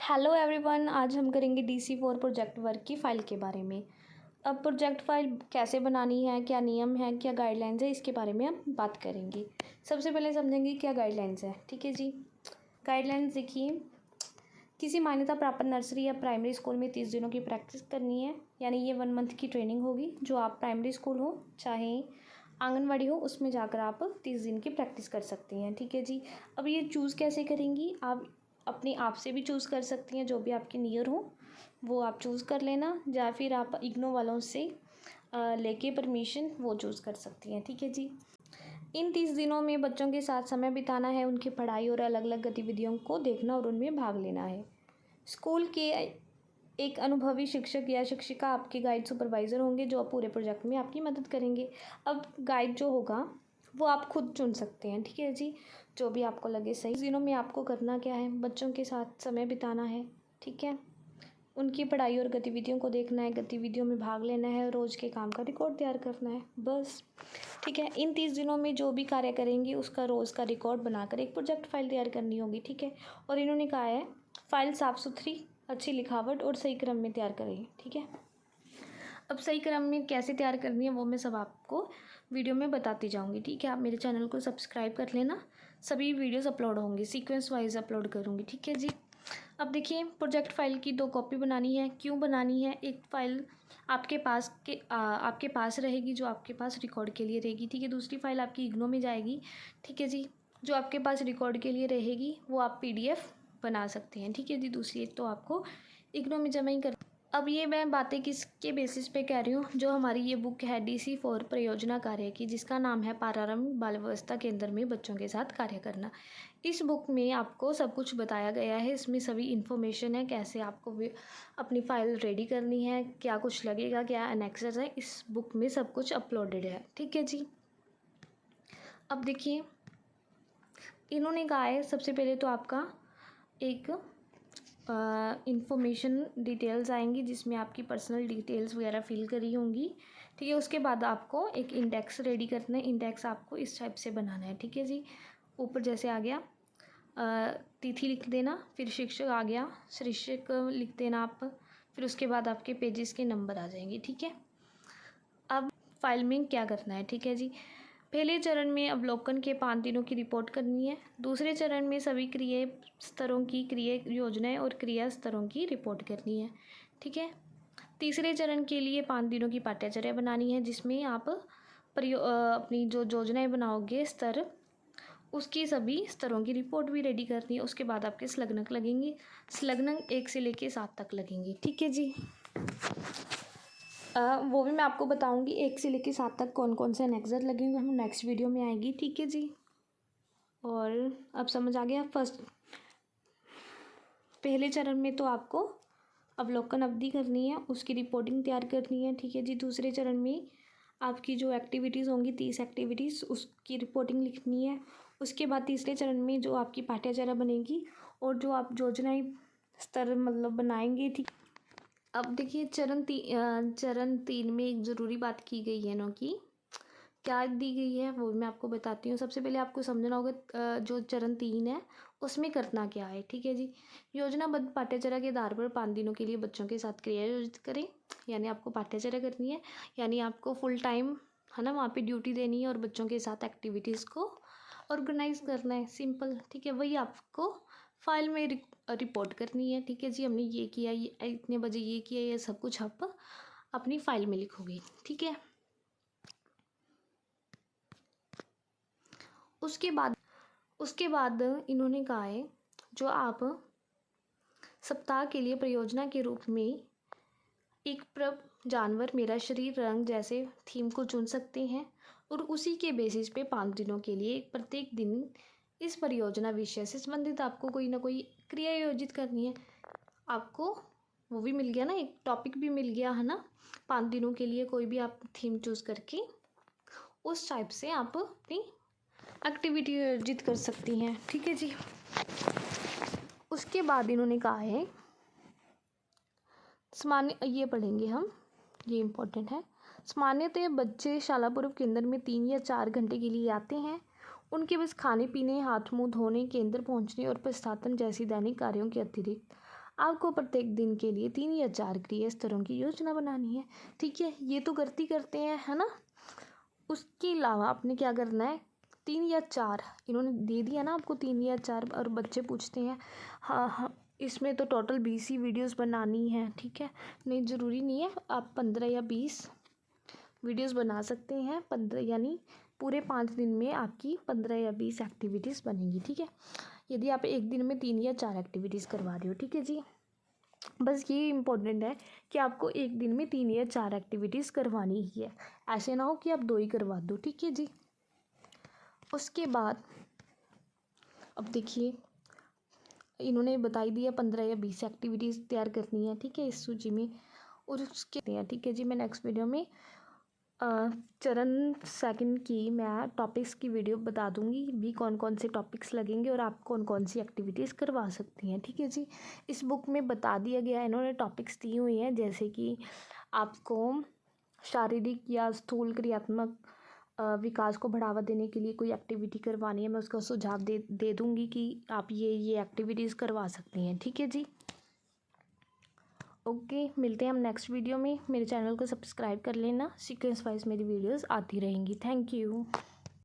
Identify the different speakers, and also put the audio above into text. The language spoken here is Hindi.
Speaker 1: हेलो एवरीवन, आज हम करेंगे DC4 प्रोजेक्ट वर्क की फ़ाइल के बारे में। अब प्रोजेक्ट फ़ाइल कैसे बनानी है, क्या नियम है, क्या गाइडलाइंस है, इसके बारे में हम बात करेंगे। सबसे पहले समझेंगे क्या गाइडलाइंस है। ठीक है जी। गाइडलाइंस देखिए, किसी मान्यता प्राप्त नर्सरी या प्राइमरी स्कूल में 30 दिनों की प्रैक्टिस करनी है, यानी ये 1 मंथ की ट्रेनिंग होगी। जो आप प्राइमरी स्कूल हो चाहे आंगनवाड़ी हो, उसमें जाकर आप 30 दिन की प्रैक्टिस कर सकती हैं। ठीक है जी। अब ये चूज़ कैसे करेंगी, आप अपने आप से भी चूज़ कर सकती हैं, जो भी आपके नियर हो वो आप चूज़ कर लेना, या फिर आप इग्नो वालों से लेके परमिशन वो चूज़ कर सकती हैं। ठीक है जी। इन 30 दिनों में बच्चों के साथ समय बिताना है, उनकी पढ़ाई और अलग अलग गतिविधियों को देखना और उनमें भाग लेना है। स्कूल के एक अनुभवी शिक्षक या शिक्षिका आपके गाइड सुपरवाइज़र होंगे, जो पूरे प्रोजेक्ट में आपकी मदद करेंगे। अब गाइड जो होगा वो आप खुद चुन सकते हैं। ठीक है जी, जो भी आपको लगे सही। दिनों में आपको करना क्या है, बच्चों के साथ समय बिताना है। ठीक है, उनकी पढ़ाई और गतिविधियों को देखना है, गतिविधियों में भाग लेना है, रोज़ के काम का रिकॉर्ड तैयार करना है, बस। ठीक है, इन 30 दिनों में जो भी कार्य करेंगी उसका रोज़ का रिकॉर्ड बनाकर एक प्रोजेक्ट फाइल तैयार करनी होगी। ठीक है, और इन्होंने कहा है फाइल साफ़ सुथरी, अच्छी लिखावट और सही क्रम में तैयार करें। ठीक है, अब सही क्रम में कैसे तैयार करनी है वो मैं सब आपको वीडियो में बताती जाऊंगी। ठीक है, आप मेरे चैनल को सब्सक्राइब कर लेना, सभी वीडियोस अपलोड होंगी, सीक्वेंस वाइज अपलोड करूँगी। ठीक है जी। अब देखिए, प्रोजेक्ट फाइल की 2 कॉपी बनानी है। क्यों बनानी है? एक फ़ाइल आपके पास रहेगी, जो आपके पास रिकॉर्ड के लिए रहेगी। ठीक है, दूसरी फाइल आपकी इग्नो में जाएगी। ठीक है जी, जो आपके पास रिकॉर्ड के लिए रहेगी वो आप PDF बना सकते हैं। ठीक है जी, दूसरी तो आपको इग्नो में जमा ही कर। अब ये मैं बातें किसके बेसिस पे कह रही हूँ, जो हमारी ये बुक है DC4 परियोजना कार्य की, जिसका नाम है प्रारंभ बाल अवस्था केंद्र में बच्चों के साथ कार्य करना। इस बुक में आपको सब कुछ बताया गया है, इसमें सभी इन्फॉर्मेशन है, कैसे आपको अपनी फ़ाइल रेडी करनी है, क्या कुछ लगेगा, क्या एनेक्सर है, इस बुक में सब कुछ अपलोडेड है। ठीक है जी। अब देखिए, इन्होंने कहा है सबसे पहले तो आपका एक इंफॉर्मेशन डिटेल्स आएंगी, जिसमें आपकी पर्सनल डिटेल्स वगैरह फिल करी होंगी। ठीक है, उसके बाद आपको एक इंडेक्स रेडी करना है। इंडेक्स आपको इस टाइप से बनाना है। ठीक है जी, ऊपर जैसे आ गया तिथि लिख देना, फिर शिक्षक आ गया, शिक्षक लिख देना आप, फिर उसके बाद आपके पेजेस के नंबर आ जाएंगे। ठीक है, अब फाइल में क्या करना है। ठीक है जी, पहले चरण में अवलोकन के 5 दिनों की रिपोर्ट करनी है। दूसरे चरण में सभी क्रिया स्तरों की क्रिया योजनाएं और क्रिया स्तरों की रिपोर्ट करनी है। ठीक है, तीसरे चरण के लिए 5 दिनों की पाठ्यचर्या बनानी है, जिसमें आप अपनी जो योजनाएं बनाओगे स्तर, उसकी सभी स्तरों की रिपोर्ट भी रेडी करनी है। उसके बाद आपके संलग्नक लगेंगे, संलग्नक 1 से लेकर 7 तक लगेंगे। ठीक है जी। वो भी मैं आपको बताऊंगी 1 से लेकर 7 तक कौन कौन से एनेक्सर लगेंगे, हम नेक्स्ट वीडियो में आएगी। ठीक है जी। और अब समझ आ गया। पहले चरण में तो आपको अवलोकन अवधि करनी है, उसकी रिपोर्टिंग तैयार करनी है। ठीक है जी। दूसरे चरण में आपकी जो एक्टिविटीज़ होंगी 30 एक्टिविटीज़, उसकी रिपोर्टिंग लिखनी है। उसके बाद तीसरे चरण में जो आपकी पाठ्यचर्या बनेगी और जो आप योजनाएं स्तर मतलब बनाएंगे। ठीक, अब देखिए चरण 3 में एक ज़रूरी बात की गई है ना, कि क्या दी गई है वो मैं आपको बताती हूँ। सबसे पहले आपको समझना होगा जो चरण 3 है उसमें करना क्या है। ठीक है जी। योजनाबद्ध पाठ्यचर्या के आधार पर 5 दिनों के लिए बच्चों के साथ क्रिया आयोजित करें, यानी आपको पाठ्यचर्या करनी है, यानी आपको फुल टाइम है ना वहाँ पे ड्यूटी देनी है और बच्चों के साथ एक्टिविटीज़ को ऑर्गेनाइज करना है। सिंपल। ठीक है, वही आपको फाइल में रिपोर्ट करनी है। ठीक है जी, हमने ये किया, ये इतने बजे ये किया, ये सब कुछ आप अपनी फाइल में लिखोगे। ठीक है, उसके बाद इन्होंने कहा है जो आप सप्ताह के लिए परियोजना के रूप में एक जानवर, मेरा शरीर, रंग जैसे थीम को चुन सकते हैं और उसी के बेसिस पे 5 दिनों के लिए प्रत्येक दिन इस परियोजना विषय से संबंधित आपको कोई ना कोई क्रिया आयोजित करनी है। आपको वो भी मिल गया ना, एक टॉपिक भी मिल गया है ना। 5 दिनों के लिए कोई भी आप थीम चूज़ करके उस टाइप से आप अपनी एक्टिविटी आयोजित कर सकती हैं। ठीक है जी। उसके बाद इन्होंने कहा है सामान्य, ये पढ़ेंगे हम, ये इम्पोर्टेंट है। सामान्यतः बच्चे शाला पूर्व केंद्र में 3 या 4 घंटे के लिए आते हैं। उनके बस खाने पीने, हाथ मुंह धोने, केंद्र पहुंचने और प्रस्थापन जैसी दैनिक कार्यों के अतिरिक्त आपको प्रत्येक दिन के लिए 3 या 4 क्रिया स्तरों की योजना बनानी है। ठीक है, ये तो करती करते हैं, है ना। उसके अलावा आपने क्या करना है, 3 या 4 इन्होंने दे दिया ना आपको, 3 या 4, और बच्चे पूछते हैं हाँ हाँ इसमें तो टोटल 20 ही वीडियोस बनानी है। ठीक है, नहीं ज़रूरी नहीं है, आप 15 या 20 वीडियोस बना सकते हैं। 15 यानी पूरे 5 दिन में आपकी 15 या 20 एक्टिविटीज़ बनेंगी। ठीक है, यदि आप एक दिन में 3 या 4 एक्टिविटीज़ करवा रहे हो। ठीक है जी, बस ये इम्पोर्टेंट है कि आपको एक दिन में 3 या 4 एक्टिविटीज़ करवानी ही है, ऐसे ना हो कि आप 2 ही करवा दो। ठीक है जी, उसके बाद अब देखिए इन्होंने बता ही दिया 15 या 20 एक्टिविटीज़ तैयार करनी है। ठीक है, इस सूची में, और उसके ठीक है जी, मैं नेक्स्ट वीडियो में चरण सेकंड की मैं टॉपिक्स की वीडियो बता दूंगी भी, कौन कौन से टॉपिक्स लगेंगे और आप कौन कौन सी एक्टिविटीज़ करवा सकती हैं। ठीक है जी, इस बुक में बता दिया गया है, इन्होंने टॉपिक्स दी हुई हैं, जैसे कि आपको शारीरिक या स्थूल क्रियात्मक विकास को बढ़ावा देने के लिए कोई एक्टिविटी करवानी है, मैं उसका सुझाव दे दूँगी कि आप ये एक्टिविटीज़ करवा सकती हैं। ठीक है जी, ओके, मिलते हैं हम नेक्स्ट वीडियो में। मेरे चैनल को सब्सक्राइब कर लेना, सीक्वेंस वाइज मेरी वीडियोस आती रहेंगी। Thank you.